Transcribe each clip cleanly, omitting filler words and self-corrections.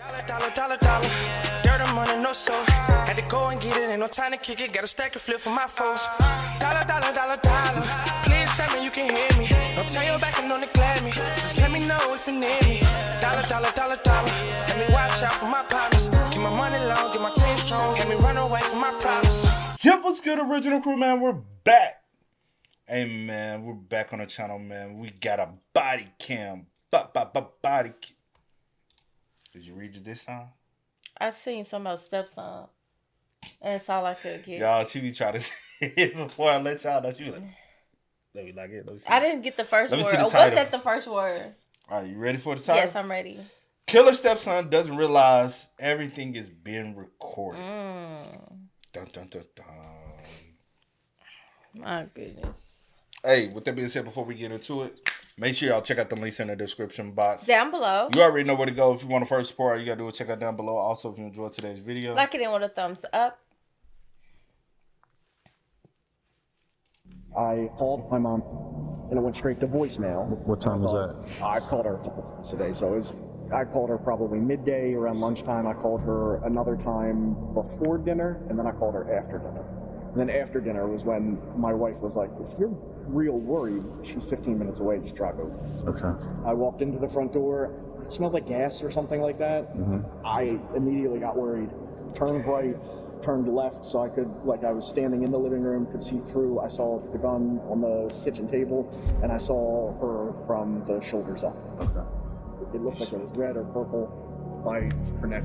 Dollar. Dirt and money, no soul. Had to go and get it, ain't no time to kick it. Got a stack and flip for my foes. Dollar. Please tell me you can hear me. Don't turn your back and don't neglect me. Just let me know if you need me. Dollar. Let me watch out for my partners. Keep my money long, get my team strong. Let me run away from my problems. Yep, what's good, original crew, man? We're back. Hey, man, we're back on the channel, man. We got a body cam. Body cam. Did you read it this time? I seen some about Stepson. And that's all I could get. Y'all, she be trying to say it before I let y'all know. She be like, let me like it. Let me see. I didn't get the first word. See the was title. that the first word? All right, you ready for the title? Yes, I'm ready. Killer stepson doesn't realize everything is being recorded. Dun. My goodness. Hey, with that being said, before we get into it, make sure y'all check out the links in the description box. Down below. You already know where to go. If you want to first support, all you got to do is check out down below. Also, if you enjoyed today's video, like it in with a thumbs up. I called my mom, and it went straight to voicemail. What time was that? I called her a couple times today, so I called her probably midday, around lunchtime. I called her another time before dinner, and then I called her after dinner. And then after dinner was when my wife was like, if you're real worried, she's 15 minutes away, just drive over. Okay. I walked into the front door. It smelled like gas or something like that. I immediately got worried. Turned right, turned left, so I could, like I was standing in the living room, could see through. I saw the gun on the kitchen table, and I saw her from the shoulders up. Okay. It looked like it was red or purple by her neck,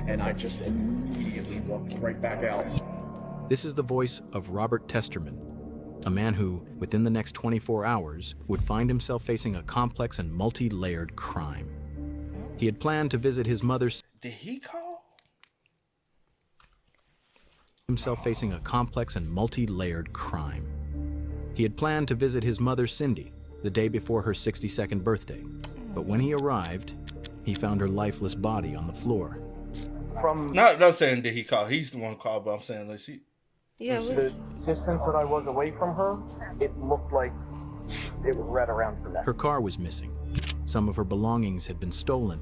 and I just immediately walked right back out. This is the voice of Robert Testerman, a man who, within the next 24 hours, would find himself facing a complex and multi-layered crime. He had planned to visit his mother's... Did he call? Himself facing a complex and multi-layered crime. He had planned to visit his mother, Cindy, the day before her 62nd birthday. But when he arrived, he found her lifeless body on the floor. From Not saying did he call. He's the one who called, but I'm saying, let's see. Yeah, the distance that I was away from her, it looked like it was right around her neck. Her car was missing. Some of her belongings had been stolen,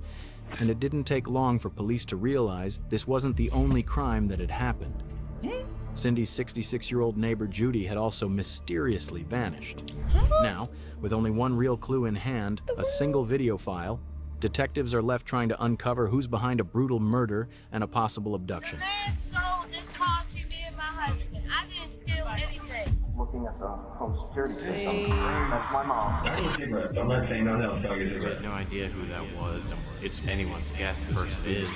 and it didn't take long for police to realize this wasn't the only crime that had happened. Cindy's 66-year-old neighbor Judy had also mysteriously vanished. Now, with only one real clue in hand, a single video file, detectives are left trying to uncover who's behind a brutal murder and a possible abduction. The man sold this car to me and my husband. I didn't steal anything. Looking at the home security system, that's my mom. I'm not saying nothing else, dog. We had no idea who that was. It's anyone's guess. First is.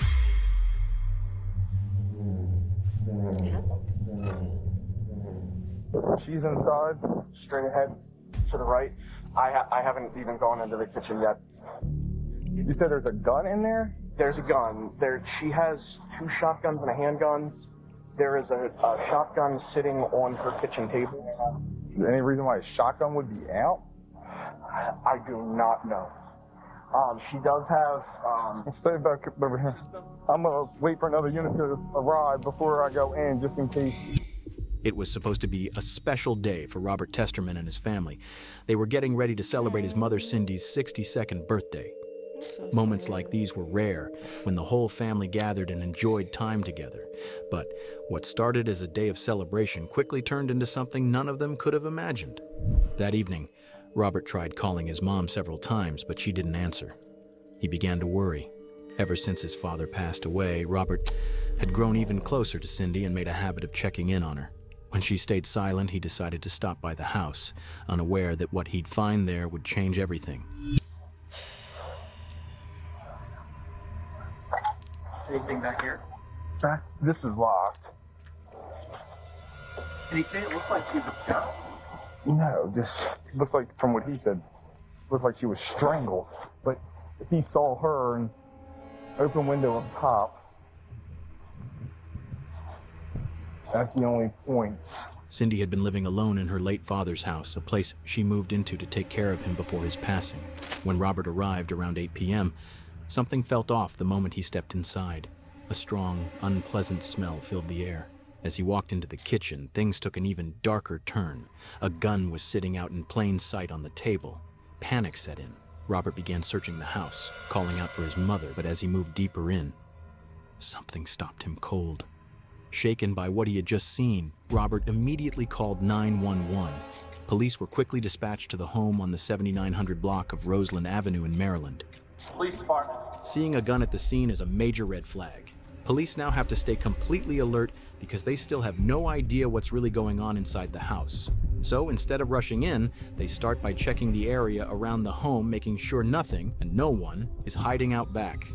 She's inside, straight ahead to the right. I haven't even gone into the kitchen yet. You said there's a gun in there? There's a gun. She has 2 shotguns and a handgun. There is a shotgun sitting on her kitchen table. Is there any reason why a shotgun would be out? I do not know. She does have... Stay back over here. I'm going to wait for another unit to arrive before I go in, just in case. It was supposed to be a special day for Robert Testerman and his family. They were getting ready to celebrate his mother Cindy's 62nd birthday. Moments like these were rare, when the whole family gathered and enjoyed time together. But what started as a day of celebration quickly turned into something none of them could have imagined. That evening, Robert tried calling his mom several times, but she didn't answer. He began to worry. Ever since his father passed away, Robert had grown even closer to Cindy and made a habit of checking in on her. When she stayed silent, he decided to stop by the house, unaware that what he'd find there would change everything. Anything back here? Sir, this is locked. Did he say it looked like she was shot? No, this looks like, from what he said, looked like she was strangled. But he saw her and open window up top. That's the only points. Cindy had been living alone in her late father's house, a place she moved into to take care of him before his passing. When Robert arrived around 8 p.m., something felt off the moment he stepped inside. A strong, unpleasant smell filled the air. As he walked into the kitchen, things took an even darker turn. A gun was sitting out in plain sight on the table. Panic set in. Robert began searching the house, calling out for his mother, but as he moved deeper in, something stopped him cold. Shaken by what he had just seen, Robert immediately called 911. Police were quickly dispatched to the home on the 7900 block of Roseland Avenue in Maryland. Police department. Seeing a gun at the scene is a major red flag. Police now have to stay completely alert because they still have no idea what's really going on inside the house. So instead of rushing in, they start by checking the area around the home, making sure nothing and no one is hiding out back.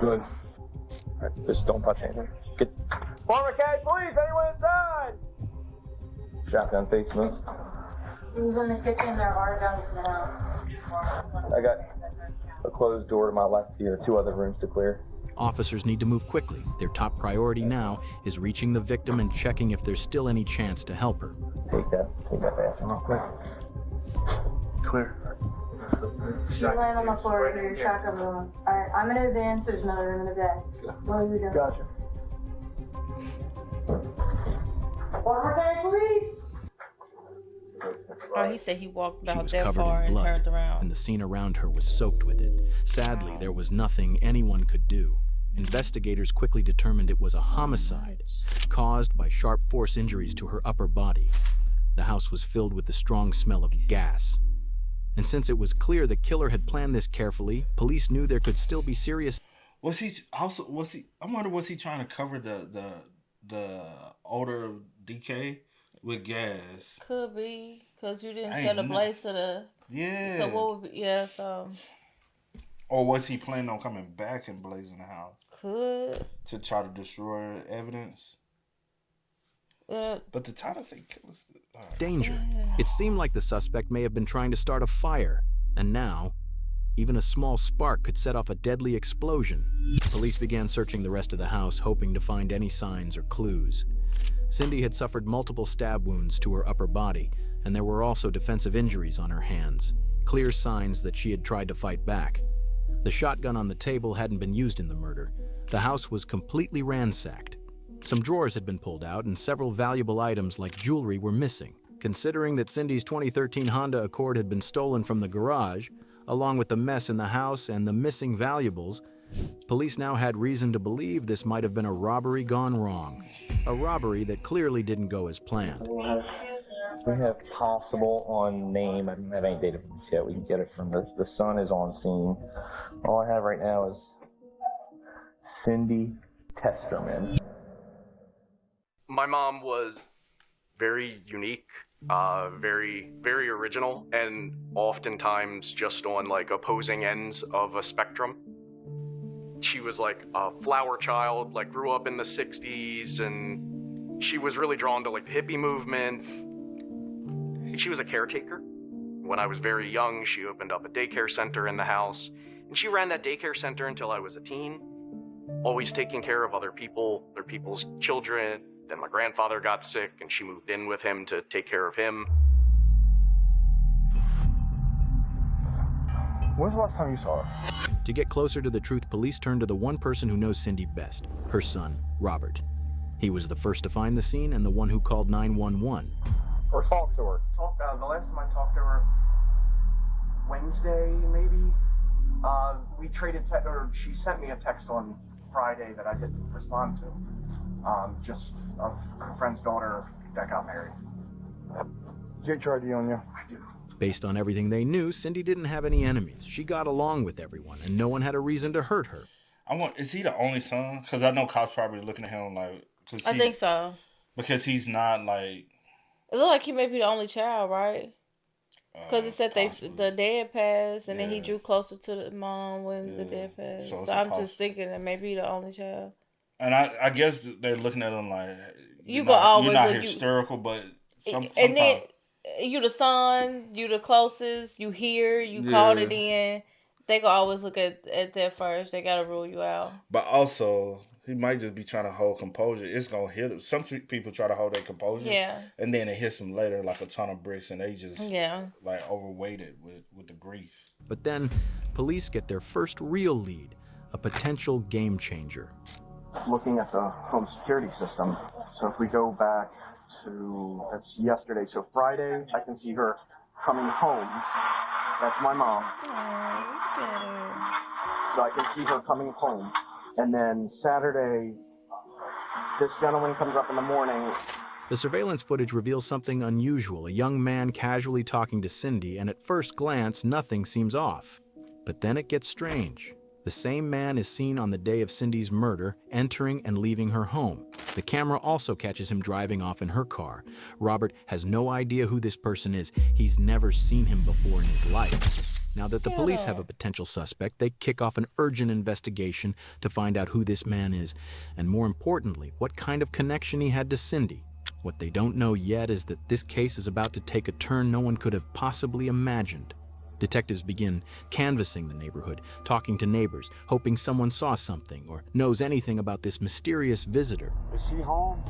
Good. All right, just don't touch anything. Good. Former County Police, anyone inside? Shotgun facing us. Who's in the kitchen? There are guns in the house. I got a closed door to my left here, 2 other rooms to clear. Officers need to move quickly. Their top priority now is reaching the victim and checking if there's still any chance to help her. Take that bathroom real quick. Clear. She's laying on the floor right here, shotgun room. Alright, I'm gonna advance, there's another room in the back. What are you doing? Gotcha. Former County Police! Oh, he said he walked She about was that covered far in and blood, turned around. and the scene around her was soaked with it. Sadly, there was nothing anyone could do. Investigators quickly determined it was a homicide caused by sharp force injuries to her upper body. The house was filled with the strong smell of gas. And since it was clear the killer had planned this carefully, police knew there could still be serious... I wonder, was he trying to cover the odor of decay with gas? Could be, because you didn't I set a ain't blaze to the... Yeah. So what would be... Yeah, so... Or was he planning on coming back and blazing the house? Could. To try to destroy evidence? But the title say killers. Danger. It seemed like the suspect may have been trying to start a fire, and now, even a small spark could set off a deadly explosion. Police began searching the rest of the house, hoping to find any signs or clues. Cindy had suffered multiple stab wounds to her upper body, and there were also defensive injuries on her hands, clear signs that she had tried to fight back. The shotgun on the table hadn't been used in the murder. The house was completely ransacked. Some drawers had been pulled out, and several valuable items like jewelry were missing. Considering that Cindy's 2013 Honda Accord had been stolen from the garage, along with the mess in the house and the missing valuables, police now had reason to believe this might have been a robbery gone wrong. A robbery that clearly didn't go as planned. We have possible on name. I don't have any data from this yet. We can get it from the son is on scene. All I have right now is Cindy Testerman. My mom was very unique, very, very original, and oftentimes just on like opposing ends of a spectrum. She was like a flower child, like grew up in the 60s, and she was really drawn to like the hippie movement. She was a caretaker. When I was very young, she opened up a daycare center in the house, and she ran that daycare center until I was a teen, always taking care of other people, other people's children. Then my grandfather got sick, and she moved in with him to take care of him. When's the last time you saw her? To get closer to the truth, police turned to the one person who knows Cindy best, her son, Robert. He was the first to find the scene and the one who called 911. Or talked to her? The last time I talked to her, Wednesday maybe. We traded or she sent me a text on Friday that I didn't respond to. Just of her friend's daughter that got married. JHRD on you. I do. Based on everything they knew, Cindy didn't have any enemies. She got along with everyone, and no one had a reason to hurt her. Is he the only son? Because I know cops probably looking at him like... I think so. Because he's not like... It looked like he may be the only child, right? Because it said the dad passed, and then he drew closer to the mom when the dad passed. So I'm just thinking that maybe the only child. And I guess they're looking at him like... You're not hysterical, but sometimes... And then you the son, you the closest, you here, you called it in. They gonna always look at that first. They gotta rule you out. But also... He might just be trying to hold composure. It's going to hit him. Some people try to hold their composure. Yeah. And then it hits them later like a ton of bricks, and they just like overweighted with the grief. But then police get their first real lead, a potential game changer. Looking at the home security system. So if we go back to, that's yesterday. So Friday, I can see her coming home That's my mom. Oh, look at her. So I can see her coming home. And then Saturday, this gentleman comes up in the morning. The surveillance footage reveals something unusual, a young man casually talking to Cindy, and at first glance, nothing seems off. But then it gets strange. The same man is seen on the day of Cindy's murder, entering and leaving her home. The camera also catches him driving off in her car. Robert has no idea who this person is. He's never seen him before in his life. Now that the police have a potential suspect, they kick off an urgent investigation to find out who this man is, and more importantly, what kind of connection he had to Cindy. What they don't know yet is that this case is about to take a turn no one could have possibly imagined. Detectives begin canvassing the neighborhood, talking to neighbors, hoping someone saw something or knows anything about this mysterious visitor. Is she home?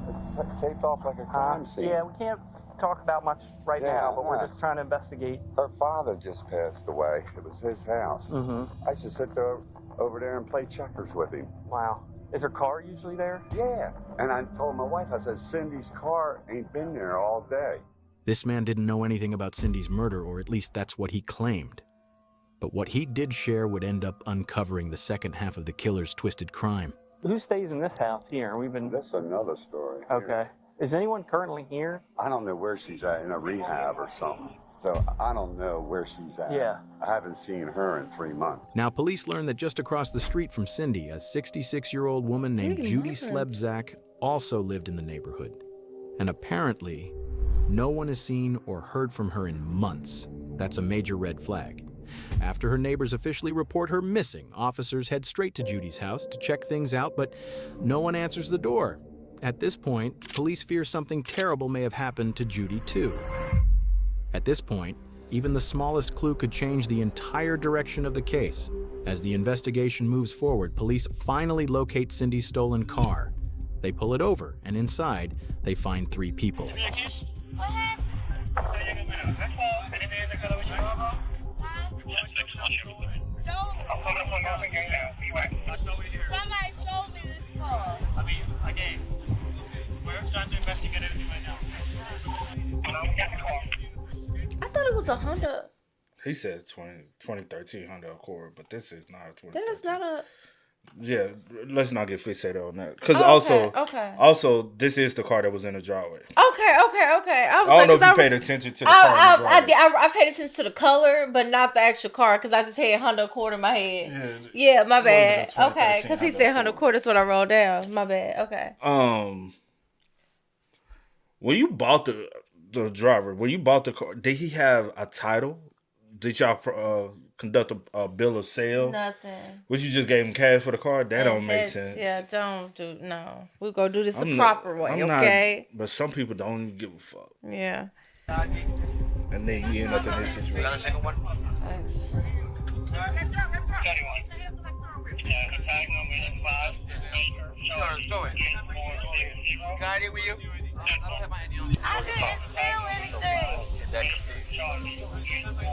It's taped off like a crime scene. Yeah, we can't talk about much right now, but we're just trying to investigate. Her father just passed away. It was his house. I used to sit there over there and play checkers with him. Wow. Is her car usually there? Yeah. And I told my wife, I said, Cindy's car ain't been there all day. This man didn't know anything about Cindy's murder, or at least that's what he claimed. But what he did share would end up uncovering the second half of the killer's twisted crime. Who stays in this house here? That's another story. Okay. Is anyone currently here? I don't know where she's at, in a rehab or something. So I don't know where she's at. Yeah. I haven't seen her in 3 months. Now, police learn that just across the street from Cindy, a 66-year-old woman named Judy Slebzak also lived in the neighborhood. And apparently, no one has seen or heard from her in months. That's a major red flag. After her neighbors officially report her missing, officers head straight to Judy's house to check things out, but no one answers the door. At this point, police fear something terrible may have happened to Judy too. At this point, even the smallest clue could change the entire direction of the case. As the investigation moves forward, police finally locate Cindy's stolen car. They pull it over, and inside, they find 3 people. What happened? Somebody sold me this car. We're trying to investigate everything right now. We got the car. I thought it was a Honda. He says 2013 Honda Accord, but this is not a 2013. That is not a... Yeah, let's not get fixated on that. Because also, this is the car that was in the driveway. Okay. I don't know if you paid attention to the car in the driveway. I paid attention to the color, but not the actual car, because I just had Honda Accord in my head. Yeah, my bad. Okay, because he said Honda Accord, that's what I wrote down. My bad. Okay. When you bought the driver, when you bought the car, did he have a title? Did y'all conduct a bill of sale? Nothing. Which you just gave him cash for the car? That don't make sense. Yeah, no. We're going to do this the proper way, okay? But some people don't even give a fuck. Yeah. And then you end up in this situation. You got a second one? Thanks. 31. Yeah, the tag number is 5. Got ID with you? I don't have my ID on. I didn't steal anything.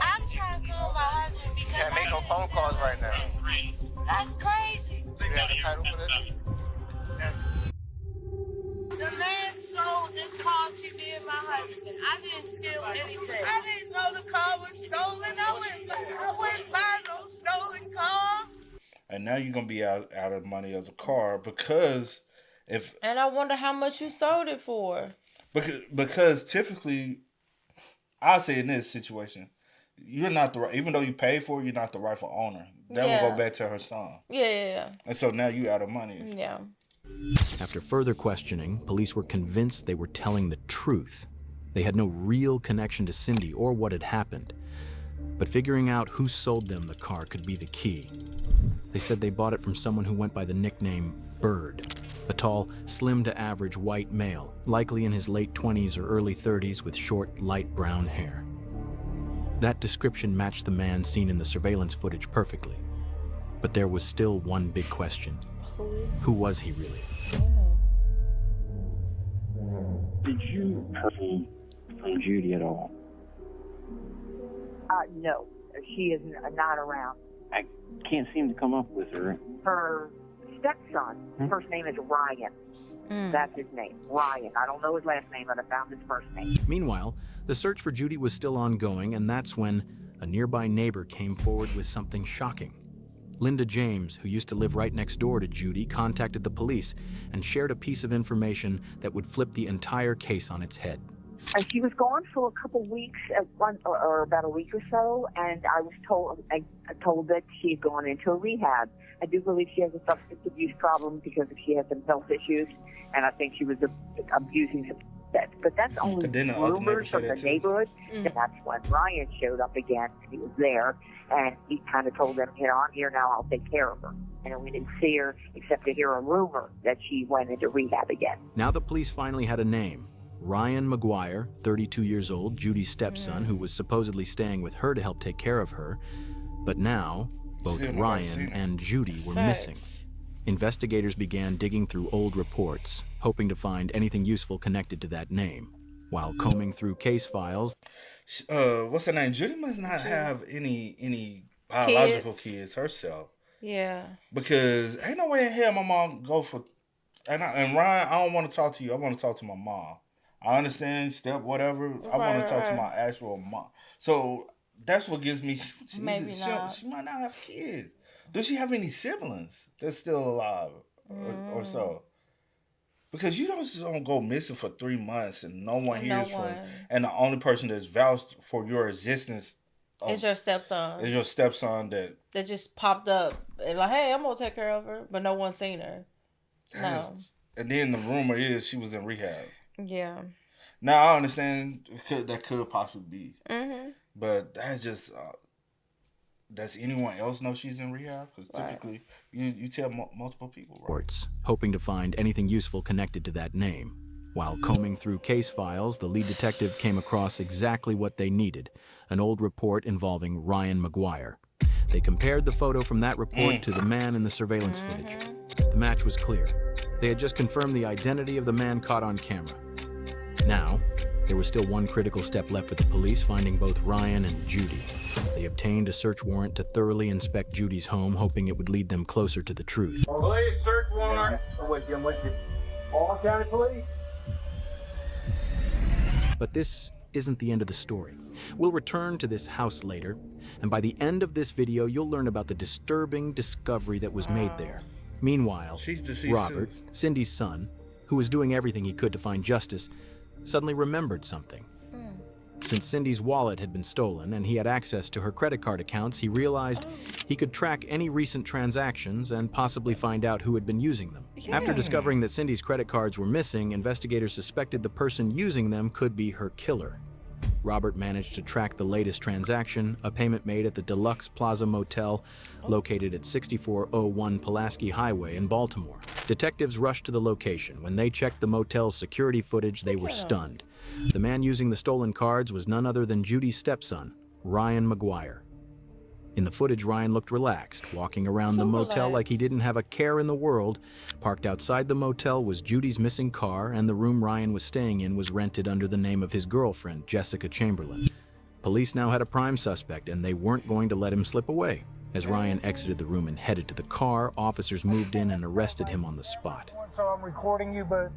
I'm trying to call my husband because Can't make no phone calls right now. that's crazy. Do you have a title for this? The man sold this car to me and my husband. I didn't steal anything. I didn't know the car was stolen. I wouldn't buy no stolen car. And now you're gonna be out of money of the car because and I wonder how much you sold it for. Because typically, I'll say in this situation, you're not the right, even though you paid for it, you're not the rightful owner. That will go back to her son. Yeah. And so now you out of money. Yeah. After further questioning, police were convinced they were telling the truth. They had no real connection to Cindy or what had happened. But figuring out who sold them the car could be the key. They said they bought it from someone who went by the nickname Bird, a tall, slim to average white male, likely in his late 20s or early 30s with short, light brown hair. That description matched the man seen in the surveillance footage perfectly. But there was still one big question. Who was he really? Did you personally know Judy at all? No, she is not around. I can't seem to come up with her. Her stepson, his first name is Ryan. That's his name, Ryan. I don't know his last name, but I found his first name. Meanwhile, the search for Judy was still ongoing, and that's when a nearby neighbor came forward with something shocking. Linda James, who used to live right next door to Judy, contacted the police and shared a piece of information that would flip the entire case on its head. And she was gone for a couple weeks, or about a week or so, and I was told that she had gone into a rehab. I do believe she has a substance abuse problem because she has some health issues, and I think she was abusing some. But that's only rumors from the neighborhood. And that's when Ryan showed up again, and he was there, and he kind of told them, I'm here now, I'll take care of her. And we didn't see her except to hear a rumor that she went into rehab again. Now the police finally had a name. Ryan McGuire, 32 years old, Judy's stepson, who was supposedly staying with her to help take care of her. But now, both Ryan and Judy were missing. Investigators began digging through old reports, hoping to find anything useful connected to that name. While combing through case files... what's her name? Judy must not have any biological kids herself. Yeah. Because ain't no way in hell my mom go for... And Ryan, I don't want to talk to you. I want to talk to my mom. I understand, whatever. I want to talk to my actual mom. So that's what gives me... She might not have kids. Does she have any siblings that's still alive or so? Because you don't go missing for 3 months and no one hears from you. And the only person that's vouched for your existence is your stepson. Is your stepson that just popped up and like, hey, I'm going to take care of her, but no one's seen her. And then the rumor is she was in rehab. Yeah. Now, I understand that could possibly be. But that's just... does anyone else know she's in rehab? Because typically, you tell multiple people, right? Hoping to find anything useful connected to that name. While combing through case files, the lead detective came across exactly what they needed, an old report involving Ryan McGuire. They compared the photo from that report to the man in the surveillance footage. The match was clear. They had just confirmed the identity of the man caught on camera. Now, there was still one critical step left for the police, finding both Ryan and Judy. They obtained a search warrant to thoroughly inspect Judy's home, hoping it would lead them closer to the truth. Police search warrant. I'm with you. All County Police. But this isn't the end of the story. We'll return to this house later, and by the end of this video, you'll learn about the disturbing discovery that was made there. Meanwhile, Robert, Cindy's son, who was doing everything he could to find justice, suddenly remembered something. Since Cindy's wallet had been stolen and he had access to her credit card accounts, he realized he could track any recent transactions and possibly find out who had been using them. After discovering that Cindy's credit cards were missing, investigators suspected the person using them could be her killer. Robert managed to track the latest transaction, a payment made at the Deluxe Plaza Motel located at 6401 Pulaski Highway in Baltimore. Detectives rushed to the location. When they checked the motel's security footage, they were stunned. The man using the stolen cards was none other than Judy's stepson, Ryan McGuire. In the footage, Ryan looked relaxed, walking around the motel like he didn't have a care in the world. Parked outside the motel was Judy's missing car, and the room Ryan was staying in was rented under the name of his girlfriend, Jessica Chamberlain. Police now had a prime suspect, and they weren't going to let him slip away. As Ryan exited the room and headed to the car, officers moved in and arrested him on the spot. So I'm recording you, but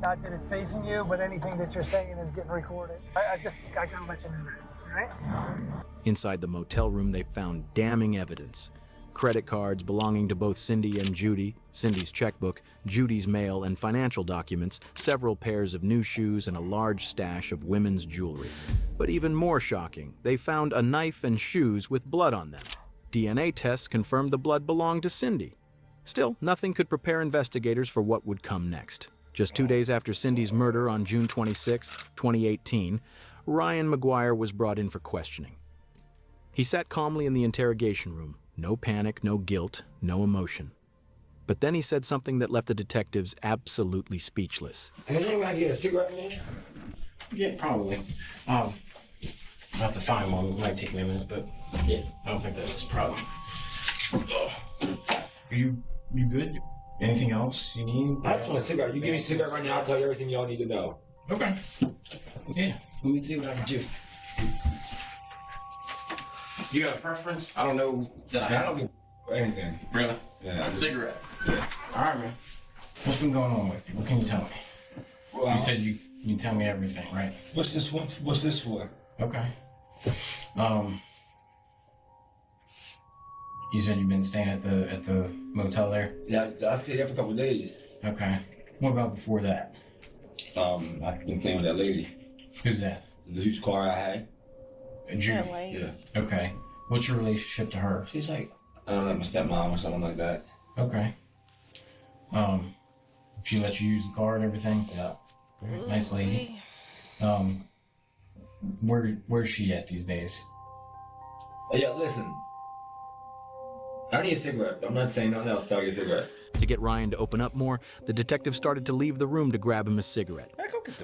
not that it's facing you, but anything that you're saying is getting recorded. I gotta let you know that, all right? Inside the motel room, they found damning evidence. Credit cards belonging to both Cindy and Judy, Cindy's checkbook, Judy's mail and financial documents, several pairs of new shoes, and a large stash of women's jewelry. But even more shocking, they found a knife and shoes with blood on them. DNA tests confirmed the blood belonged to Cindy. Still, nothing could prepare investigators for what would come next. Just 2 days after Cindy's murder on June 26, 2018, Ryan McGuire was brought in for questioning. He sat calmly in the interrogation room. No panic, no guilt, no emotion. But then he said something that left the detectives absolutely speechless. Can anybody get a cigarette, man? Yeah, probably. I'll have to find one. It might take me a minute, but yeah, I don't think that's a problem. You good? Anything else you need? I just want a cigarette. You give me a cigarette right now, I'll tell you everything y'all need to know. Okay. Yeah, let me see what I can do. You got a preference? I don't know that I have. Anything. Really? Yeah. A cigarette? Yeah. All right, man. What's been going on with you? What can you tell me? Well, you said you tell me everything, right? What's this one? What's this for? Okay. You said you've been staying at the motel there? Yeah, I stayed there for a couple of days. Okay. What about before that? I've been playing with that lady. Who's that? The huge car I had. Judy. Yeah. Okay. What's your relationship to her? She's like, I don't know, like my stepmom or something like that. Okay. She let you use the car and everything? Yeah. Nice lady. Where's she at these days? Yeah, listen. I need a cigarette. I'm not saying nothing else. I'll get a cigarette. To get Ryan to open up more, the detective started to leave the room to grab him a cigarette.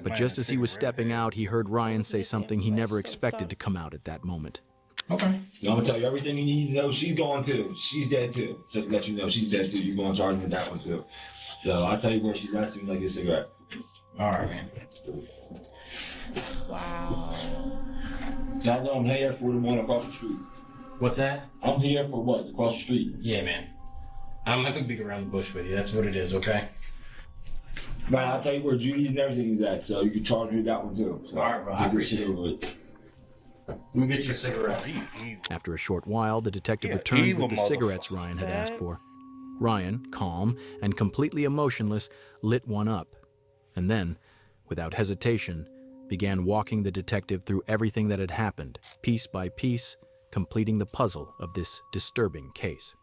But just as he was stepping out, he heard Ryan say something he never expected to come out at that moment. Okay. I'm gonna tell you everything you need to know. She's gone too. She's dead too. Just to let you know, she's dead too. You're gonna charge me with that one too. So I'll tell you where she's at as soon as I get a cigarette. All right, man. Wow. I know I'm here for the one across the street. What's that? I'm here for what? Across the street. Yeah, man. I'm not gonna beat around the bush with you. That's what it is, okay? Man, I'll tell you where Judy's and everything is at, so you can charge me with that one too. So all right, bro. I appreciate it. Let me get you a cigarette. After a short while, the detective returned with the cigarettes Ryan had asked for. Ryan, calm and completely emotionless, lit one up, and then, without hesitation, began walking the detective through everything that had happened, piece by piece, completing the puzzle of this disturbing case.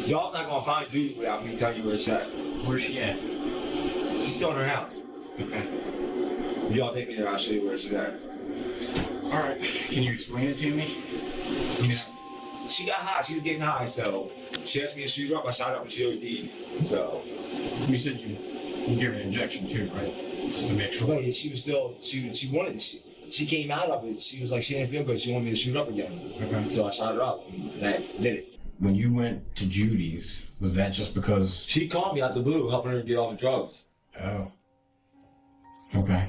Y'all not gonna find Judy without me telling you where she's at. Where's she at? She's still in her house. Okay. Y'all take me there, I'll show you where she's at. All right. Can you explain it to me? She got high. She was getting high, so she asked me to shoot her up. I shot her up and she OD'd. So you said you gave her an injection too, right? Just to make sure. No, she was still. She wanted. She came out of it. She was like she didn't feel good. She wanted me to shoot her up again. Okay. So I shot her up. And that did it. When you went to Judy's, was that just because she called me out the blue, helping her get off the drugs? Oh. Okay.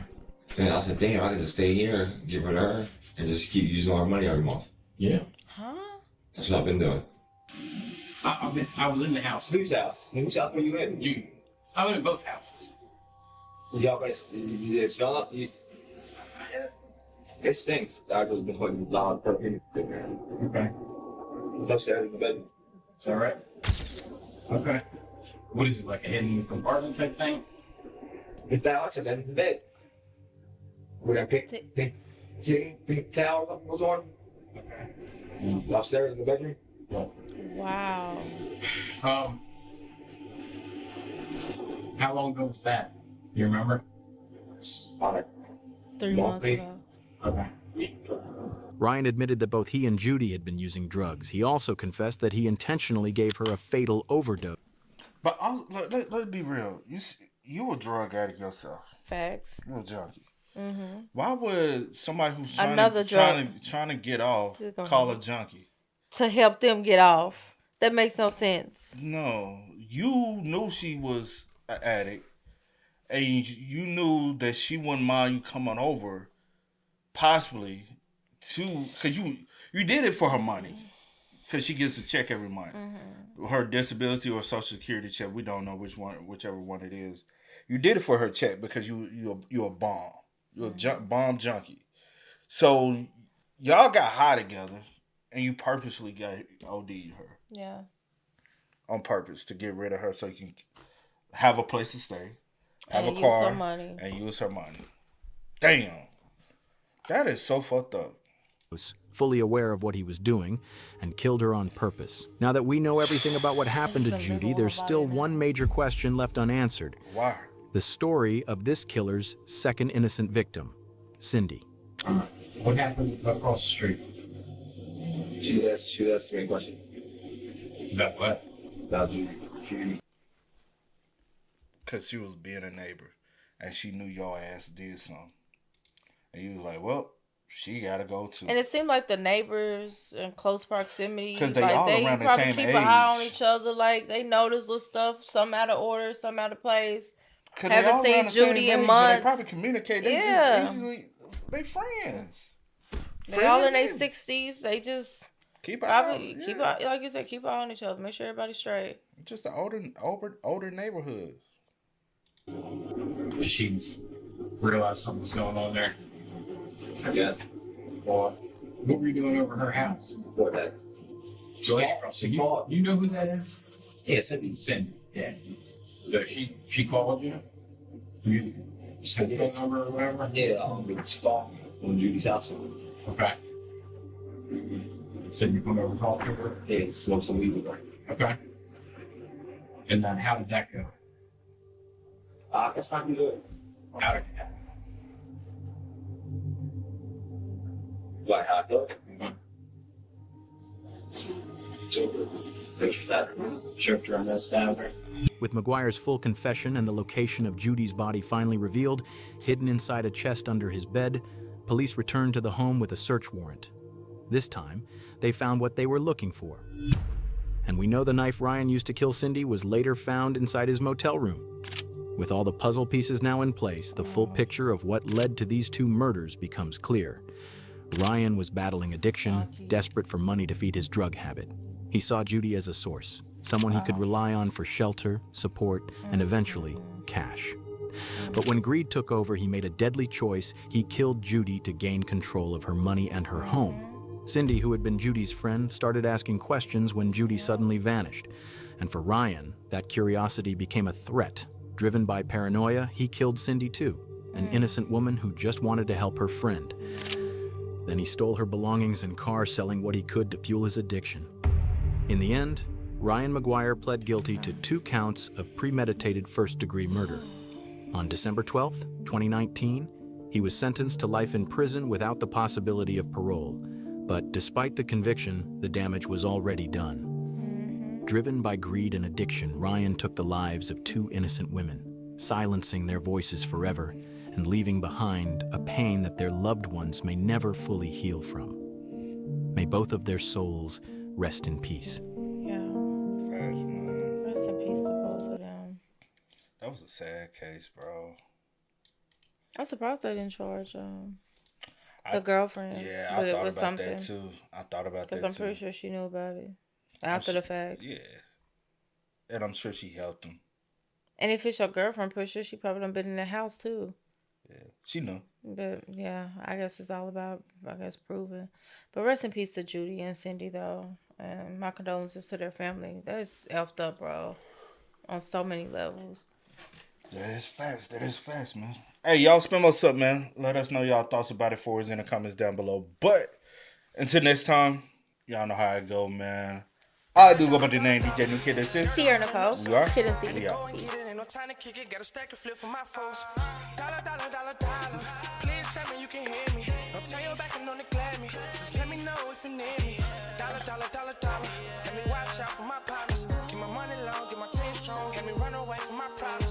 And I said, damn, I could just stay here, get rid of her, and just keep using all her money every month. Yeah. Huh? That's what I've been doing. I was in the house. Whose house? Whose house were you in? Judy. I was in both houses. Y'all guys, it smell it? It stinks. I just been putting loud perfume in there. Okay. It's upstairs in the bedroom. Is that right? Okay. What is it, like a hidden compartment type thing? It's that outside in the bed. Where that pink towel was on. Okay. Upstairs in the bedroom. Wow. How long ago was that? You remember? About 3 months ago. Okay. Ryan admitted that both he and Judy had been using drugs. He also confessed that he intentionally gave her a fatal overdose. But let's be real. You a drug addict yourself. Facts. You're a junkie. Mm-hmm. Why would somebody who's trying to get off call a junkie? To help them get off. That makes no sense. No. You knew she was an addict. And you knew that she wouldn't mind you coming over. Possibly. Because you did it for her money. Because she gets a check every month. Mm-hmm. Her disability or social security check. We don't know whichever one it is. You did it for her check because you're a bomb. You're a bomb junkie. So y'all got high together and you purposely got OD'd her. Yeah. On purpose to get rid of her so you can have a place to stay, have and a car, use her money. And use her money. Damn. That is so fucked up. Was fully aware of what he was doing and killed her on purpose. Now that we know everything about what happened to Judy, there's still one major question left unanswered. Why? The story of this killer's second innocent victim, Cindy. What happened across the street? She asked me a question. About what? About Judy. Because she was being a neighbor and she knew your ass did something. And you was like, well, she got to go too. And it seemed like the neighbors in close proximity, because they all around the same age. Keep an eye on each other. Like they notice little stuff, some out of order, some out of place. Haven't seen Judy in months. They probably communicate. They friends. They all in their 60s. They just Keep like you said, keep eye on each other. Make sure everybody's straight. Just an older neighborhood. She's realized something's going on there. I guess. Well, what were you doing over her house? What that? So you know who that is? Yeah, Cindy. Yeah. So she called you? You had the phone number or whatever? Yeah, it's called on Judy's house. Okay. Said you come over and talk to her? Yeah, smoke some weed with her. Okay. And then how did that go? That's not too good. How did it happen? Like how it goes? It's over. Picture that. Choked her on that stabber. With McGuire's full confession and the location of Judy's body finally revealed, hidden inside a chest under his bed, police returned to the home with a search warrant. This time, they found what they were looking for. And we know the knife Ryan used to kill Cindy was later found inside his motel room. With all the puzzle pieces now in place, the full picture of what led to these two murders becomes clear. Ryan was battling addiction, desperate for money to feed his drug habit. He saw Judy as a source, someone he could rely on for shelter, support, and eventually, cash. But when greed took over, he made a deadly choice. He killed Judy to gain control of her money and her home. Cindy, who had been Judy's friend, started asking questions when Judy suddenly vanished. And for Ryan, that curiosity became a threat. Driven by paranoia, he killed Cindy too, an innocent woman who just wanted to help her friend. Then he stole her belongings and car, selling what he could to fuel his addiction. In the end, Ryan McGuire pled guilty to 2 counts of premeditated first-degree murder. On December 12th, 2019, he was sentenced to life in prison without the possibility of parole. But despite the conviction, the damage was already done. Driven by greed and addiction, Ryan took the lives of 2 innocent women, silencing their voices forever and leaving behind a pain that their loved ones may never fully heal from. May both of their souls rest in peace. Yeah. Rest in peace to both of them. That was a sad case, bro. I'm surprised they didn't charge the girlfriend. Yeah, but I it thought was about something. that too. I thought about that too. Because I'm pretty sure she knew about it after the fact. Yeah. And I'm sure she helped him. And if it's your girlfriend, I'm pretty sure she probably done been in the house too. Yeah, she knew. But yeah, I guess it's all about, proving. But rest in peace to Judy and Cindy, though. And my condolences to their family. That is effed up, bro. On so many levels. That is fast, man. Hey, y'all spin us up, man. Let us know y'all thoughts about it for us in the comments down below. But until next time, y'all know how I go, man. I do go by the name DJ New Kid. That's it. Sierra Nicole. We are. Kid and C. We out. Time to kick it, got a stack of flip for my foes. Dollar. Please tell me you can hear me. Don't turn your back and don't neglect me. Just let me know if you need me. Dollar. Let me watch out for my partners. Keep my money long, get my team strong. Let me run away from my problems.